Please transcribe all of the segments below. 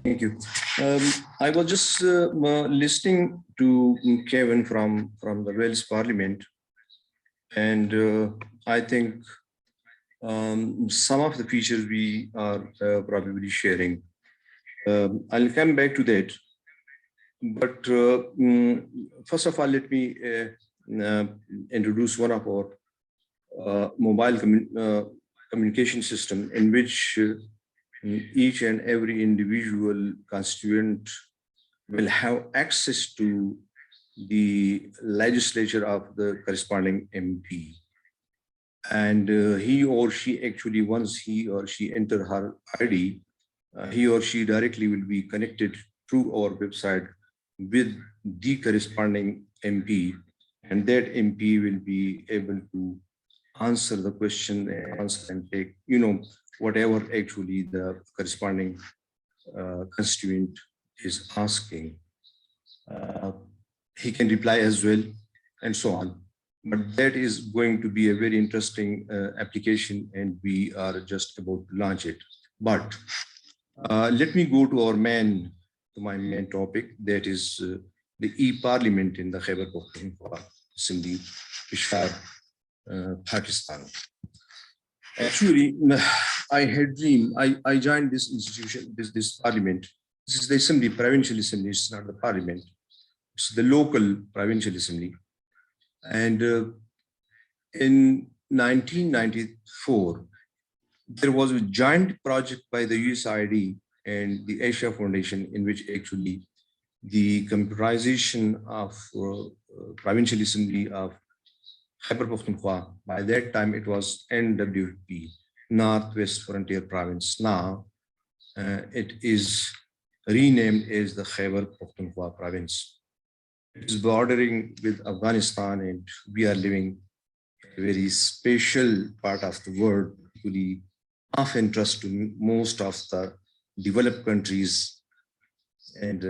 Thank you. I was just listening to Kevin from the Wales Parliament, and I think some of the features we are probably sharing. I'll come back to that. But first of all, let me introduce one of our mobile communication system in which each and every individual constituent will have access to the legislature of the corresponding MP. And he or she actually, once he or she enter her ID, he or she directly will be connected through our website with the corresponding MP, and that MP will be able to answer the question and take, whatever actually the corresponding constituent is asking. He can reply as well, and so on. But that is going to be a very interesting application, and we are just about to launch it. But let me go to my main topic, that is the e-Parliament in the Khyber Pakhtunkhwa Assembly, Khyber, Pakistan. Actually, I had dreamed, I joined this institution, this parliament. This is the assembly, provincial assembly, it's not the parliament. It's the local provincial assembly. And in 1994, there was a joint project by the USAID and the Asia Foundation, in which actually the computerization of provincial assembly of Khyber Pakhtunkhwa, by that time it was NWP, Northwest Frontier Province. Now it is renamed as the Khyber Pakhtunkhwa Province. It is bordering with Afghanistan, and we are living a very special part of the world, really of interest to most of the developed countries. And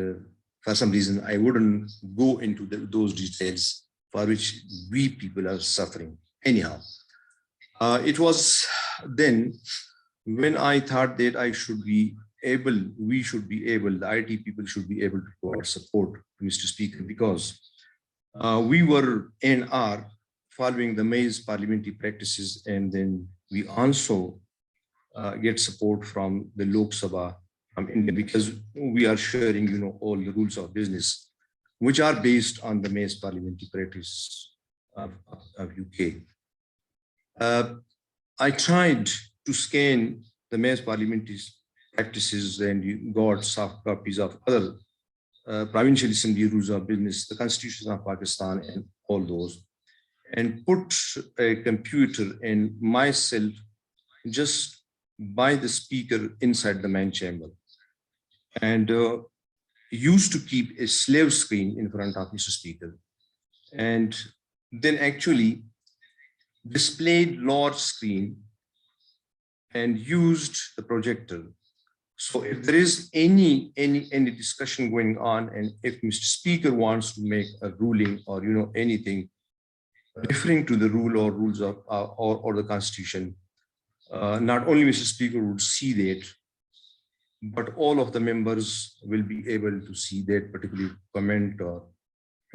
for some reason, I wouldn't go into those details for which we people are suffering. Anyhow, it was then when I thought that we should be able, the IT people should be able to provide support to Mr. Speaker, because we were and are following the maize parliamentary practices, and then we also get support from the Lok Sabha from India, because we are sharing, all the rules of business, which are based on the maize parliamentary practice of UK. I tried to scan the maize parliamentary practices, and you got soft copies of other provincial assembly rules of business, the Constitution of Pakistan, and all those, and put a computer and myself just by the speaker inside the main chamber, and used to keep a slave screen in front of Mr. Speaker, and then actually displayed large screen and used the projector. So if there is any discussion going on, and if Mr. Speaker wants to make a ruling or anything referring to the rule or rules of or the Constitution, not only Mr. Speaker would see that, but all of the members will be able to see that particular comment or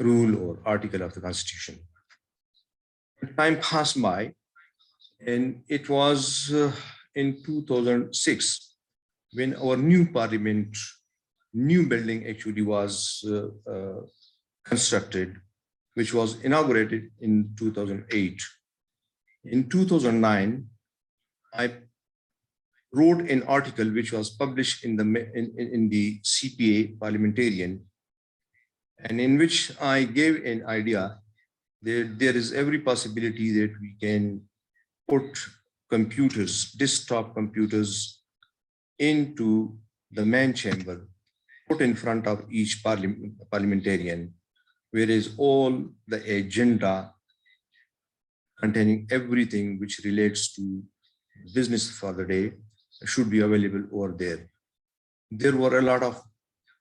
rule or article of the Constitution. Time passed by, and it was in 2006 when our new parliament, new building actually was constructed, which was inaugurated in 2008. In 2009, I wrote an article which was published in the CPA Parliamentarian, and in which I gave an idea that there is every possibility that we can put computers, desktop computers, into the main chamber, put in front of each parliamentarian, whereas all the agenda containing everything which relates to business for the day should be available over there. There were a lot of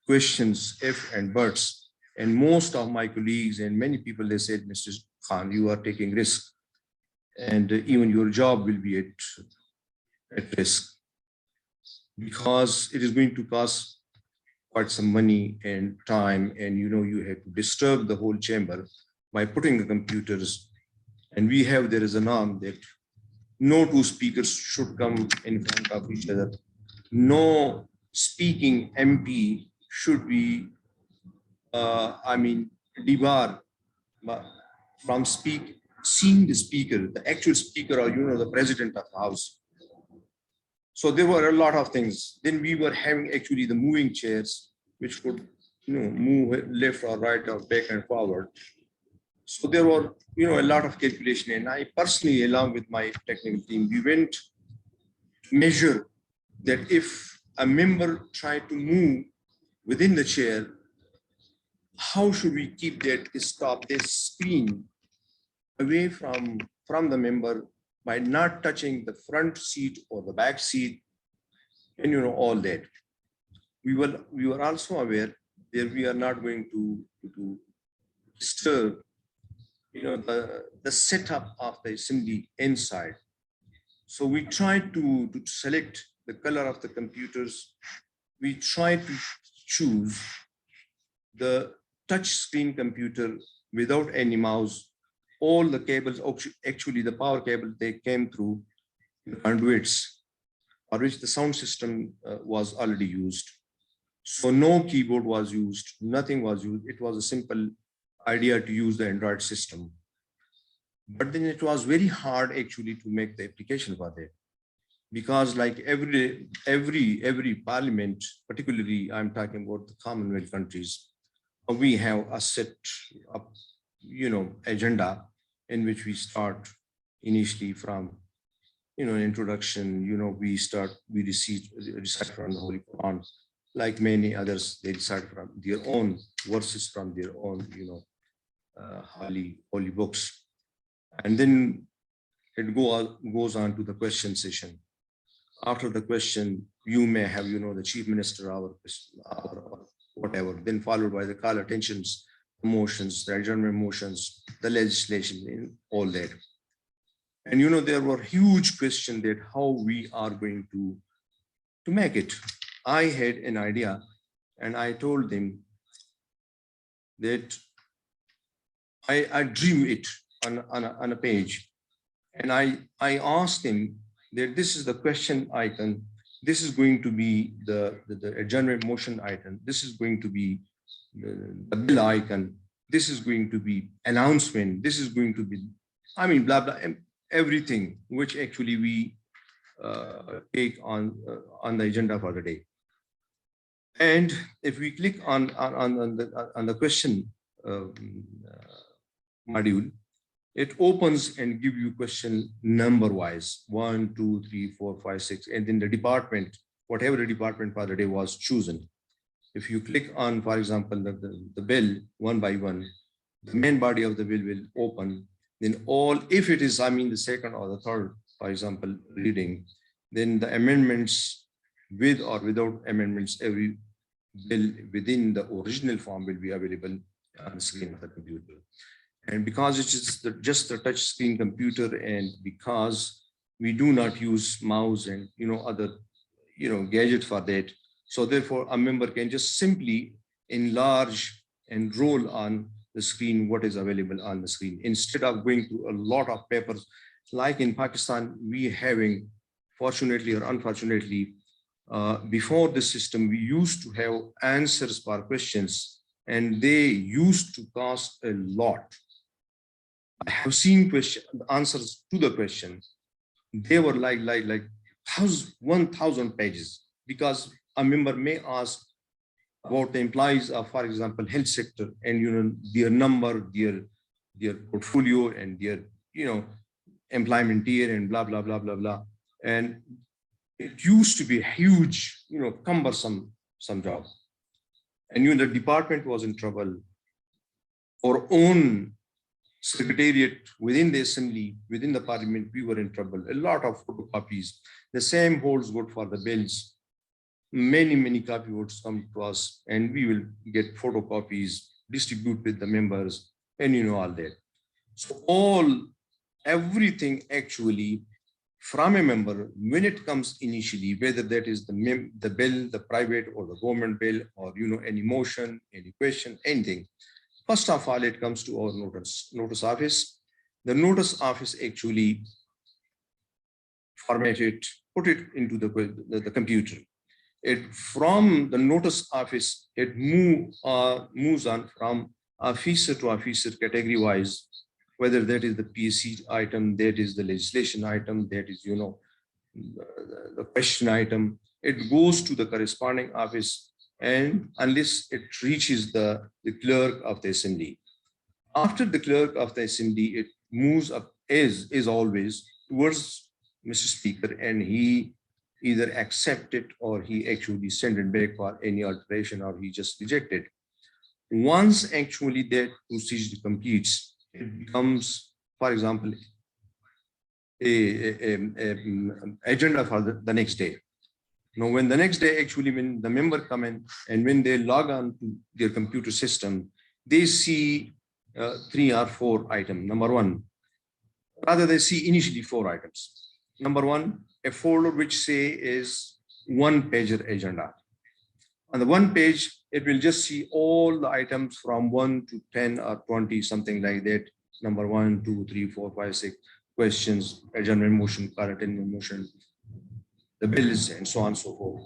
questions, if and buts, and most of my colleagues and many people, they said, Mr. Khan, you are taking risk, and even your job will be at risk, because it is going to cause quite some money and time, and you have to disturb the whole chamber by putting the computers. And there is a norm that no two speakers should come in front of each other. No speaking MP should be, debarred from seeing the speaker, the actual speaker, or the president of the house. So there were a lot of things. Then we were having actually the moving chairs, which could move left or right or back and forward. So there were a lot of calculation, and I personally, along with my technical team, we went to measure that if a member tried to move within the chair, how should we keep this screen away from the member by not touching the front seat or the back seat, and all that. We were also aware that we are not going to disturb the setup of the assembly inside. So we tried to select the color of the computers. We tried to choose the touch screen computer without any mouse. All the cables, actually the power cable, they came through conduits for which the sound system was already used. So no keyboard was used, nothing was used. It was a simple idea to use the Android system. But then it was very hard actually to make the application for that, because like every parliament, particularly I'm talking about the Commonwealth countries, we have a set up agenda in which we start initially from introduction. We recite from the Holy Quran, like many others. They recite from their own verses from their own holy books, and then it goes on to the question session. After the question, you may have the chief minister or whatever, then followed by the call attentions, motions, the adjournment motions, the legislation, and all that. And there were huge questions that how we are going to make it. I had an idea, and I told them that I drew it on a page, and I asked them that this is the question icon, this is going to be the adjournment motion icon, this is going to be the bill icon, this is going to be announcement, this is going to be, blah, blah, everything which actually we take on the agenda for the day. And if we click on the question module, it opens and give you question number wise, 1, 2, 3, 4, 5, 6, and then the department, whatever the department for the day was chosen. If you click on, for example, the bill one by one, the main body of the bill will open. Then if it is, the second or the third, for example, reading, then the amendments with or without amendments, every bill within the original form will be available on the screen of the computer. And because it is just the touch screen computer, and because we do not use mouse and other gadget for that, so therefore a member can just simply enlarge and roll on the screen what is available on the screen, instead of going through a lot of papers. Like in Pakistan, we having, fortunately or unfortunately, before the system, we used to have answers for questions, and they used to cost a lot. I have seen answers to the questions. They were like 1,000 pages, because a member may ask about the employees of, for example, health sector, and their number, their portfolio, and their employment year, and blah blah blah blah blah. And it used to be a huge, cumbersome job. And the department was in trouble. Our own secretariat within the assembly, within the parliament, we were in trouble. A lot of photocopies. The same holds good for the bills. Many copy votes come to us, and we will get photocopies, distribute with the members, and all that. So everything actually from a member when it comes initially, whether that is the bill, the private or the government bill, or any motion, any question, anything. First of all, it comes to our notice office. The notice office actually format it, put it into the computer. It from the notice office, it moves on from officer to officer category wise, whether that is the PSC item, that is the legislation item, that is the question item. It goes to the corresponding office, and unless it reaches the clerk of the assembly. After the clerk of the assembly, it moves up is always towards Mr. Speaker, and he either accept it or he actually send it back for any alteration, or he just reject it. Once actually that procedure completes, it becomes, for example, a agenda for the next day. Now, when the next day actually, when the member come in and when they log on to their computer system, they see 3 or 4 items. Number one, rather they see initially 4 items. Number one, a folder which say is 1-pager agenda. On the 1 page, it will just see all the items from 1 to 10 or 20, something like that. Number 1, 2, 3, 4, 5, 6 questions, adjournment motion, current motion, the bills, and so on and so forth.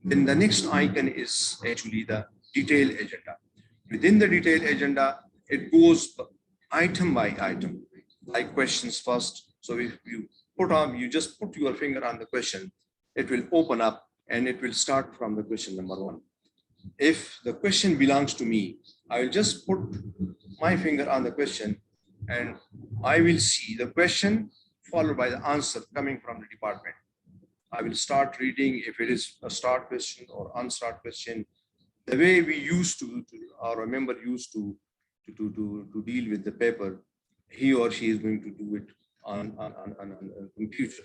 Then the next icon is actually the detailed agenda. Within the detailed agenda, it goes item by item, like questions first. So if you you just put your finger on the question, it will open up and it will start from the question number 1. If the question belongs to me, I will just put my finger on the question and I will see the question followed by the answer coming from the department. I will start reading if it is a start question or unstart question. The way we used to or a member used to deal with the paper, he or she is going to do it on a computer.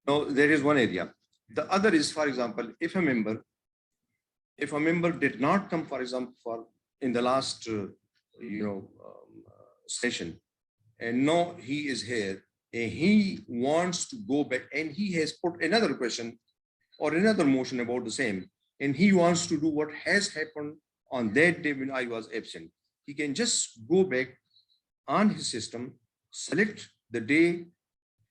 Now, there is one area. The other is, for example, if a member did not come, for example, in the last session, and now he is here and he wants to go back and he has put another question or another motion about the same, and he wants to do what has happened on that day when I was absent, he can just go back on his system, select the day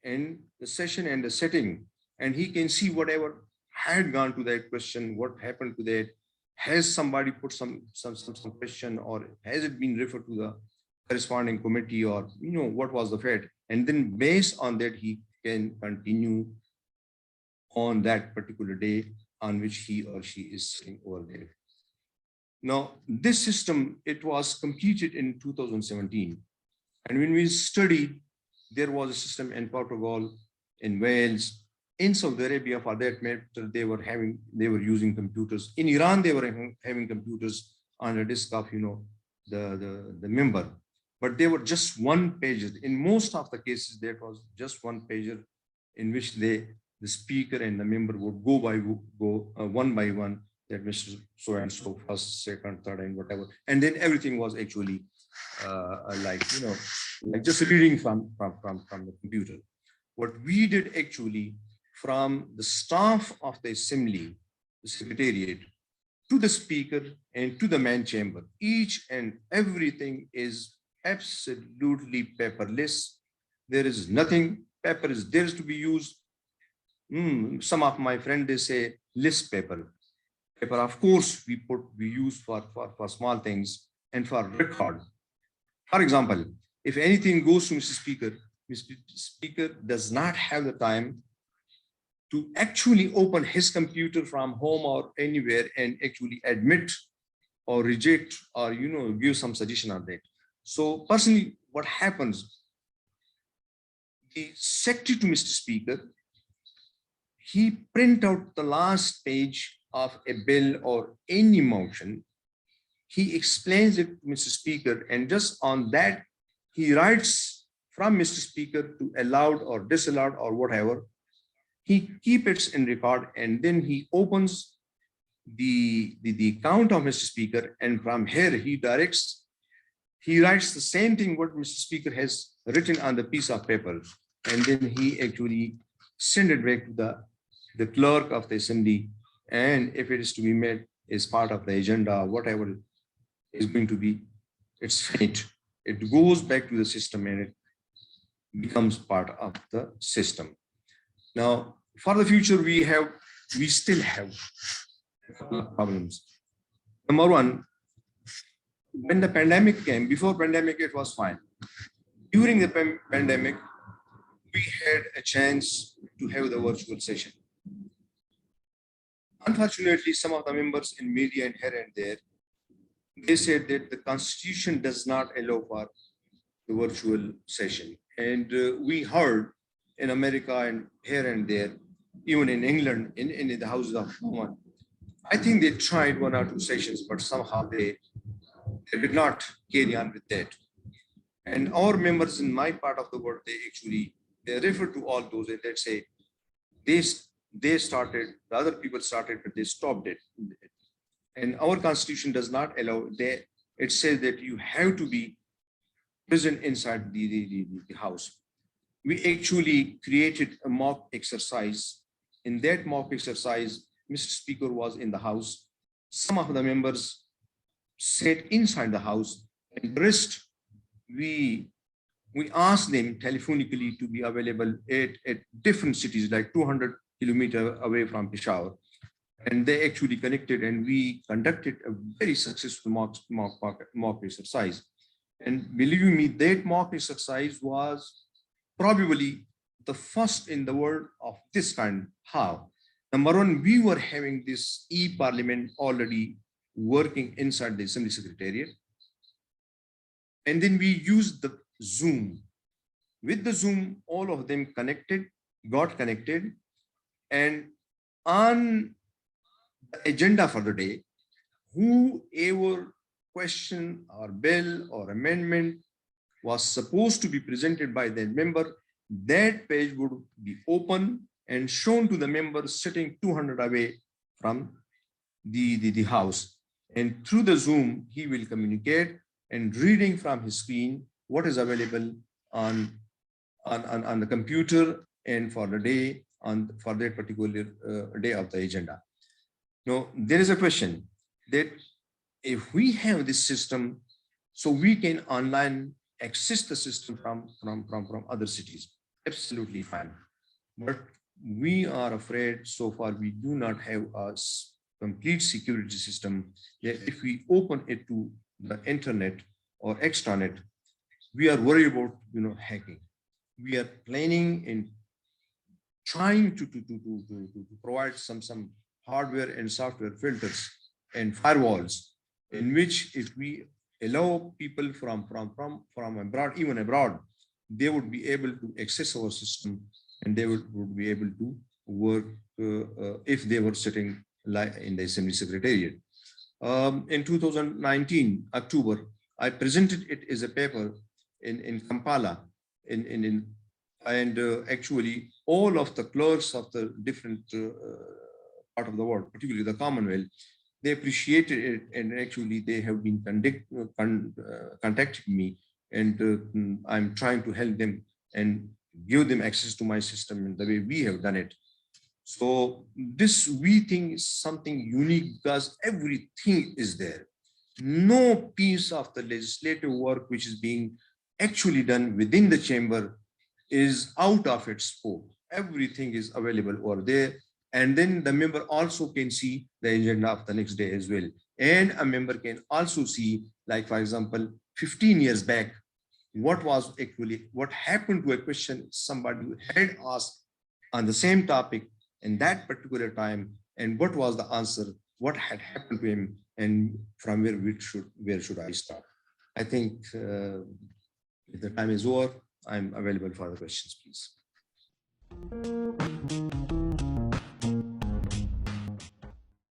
and the session and the setting, and he can see whatever had gone to that question, what happened to that, has somebody put some question, or has it been referred to the corresponding committee, or what was the fate, and then based on that he can continue on that particular day on which he or she is sitting over there. Now, this system, it was completed in 2017, and when we studied, there was a system in Portugal, in Wales, in Saudi Arabia, for that matter, they were using computers. In Iran, they were having computers on the disk of the member, but they were just 1 pager. In most of the cases, there was just 1 pager in which the speaker and the member would go one by one, that Mr. So and so, first, second, third, and whatever, and then everything was actually like just reading from the computer. What we did actually, from the staff of the assembly, the secretariat, to the speaker and to the main chamber, each and everything is absolutely paperless. There is nothing. Paper is there to be used. Some of my friends, they say list paper. Paper, of course, we use for small things and for record. For example, if anything goes to Mr. Speaker does not have the time to actually open his computer from home or anywhere and actually admit or reject or give some suggestion on that. So personally, what happens, the secretary to Mr. Speaker, he print out the last page of a bill or any motion, he explains it to Mr. Speaker, and just on that he writes from Mr. Speaker to allowed or disallowed or whatever. He keeps it in record, and then he opens the account of Mr. Speaker, and from here he writes the same thing what Mr. Speaker has written on the piece of paper. and then he actually send it back to the clerk of the assembly, and if it is to be made as part of the agenda, whatever is going to be, it's finished. It goes back to the system and it becomes part of the system. Now, for the future, we still have problems. Number one, when the pandemic came, before pandemic, it was fine. During the pandemic, we had a chance to have the virtual session. Unfortunately, some of the members in media and here and there, they said that the constitution does not allow for the virtual session. And we heard in America and here and there, even in England, in the Houses of Commons, I think they tried 1 or 2 sessions, but somehow they did not carry on with that. And our members in my part of the world, they refer to all those and they say they started, the other people started, but they stopped it. And our constitution does not allow that. It says that you have to be present inside the house. We actually created a mock exercise. In that mock exercise, Mr. Speaker was in the house. Some of the members sat inside the house, and the rest, we asked them telephonically to be available at different cities, like 200 kilometers away from Peshawar. And they actually connected, and we conducted a very successful mock exercise. And believe me, that mock exercise was probably the first in the world of this kind. How? Number one, we were having this e-parliament already working inside the Assembly Secretariat. And then we used the Zoom. With the Zoom, all of them got connected. And on the agenda for the day, whoever question or bill or amendment was supposed to be presented by the member, that page would be open and shown to the member sitting 200 away from the house. And through the Zoom, he will communicate and reading from his screen what is available on the computer and for the day for that particular day of the agenda. Now, there is a question that if we have this system, so we can online access the system from other cities, absolutely fine. But we are afraid so far we do not have a complete security system. Yet if we open it to the internet or extranet, we are worried about hacking. We are planning and trying to provide some hardware and software filters and firewalls, in which if we allow people from abroad, even abroad, they would be able to access our system and they would be able to work if they were sitting in the Assembly Secretariat. In 2019, October, I presented it as a paper in Kampala, and actually all of the clerks of the different part of the world, particularly the Commonwealth, they appreciated it, and actually they have been contacting me, and I'm trying to help them and give them access to my system in the way we have done it. So this, we think, is something unique because everything is there. No piece of the legislative work which is being actually done within the chamber is out of its scope. Everything is available over there. And then the member also can see the agenda of the next day as well. And a member can also see, like, for example, 15 years back, what happened to a question somebody had asked on the same topic in that particular time, and what was the answer, what had happened to him, and from where should I start? I think if the time is over, I'm available for the questions, please.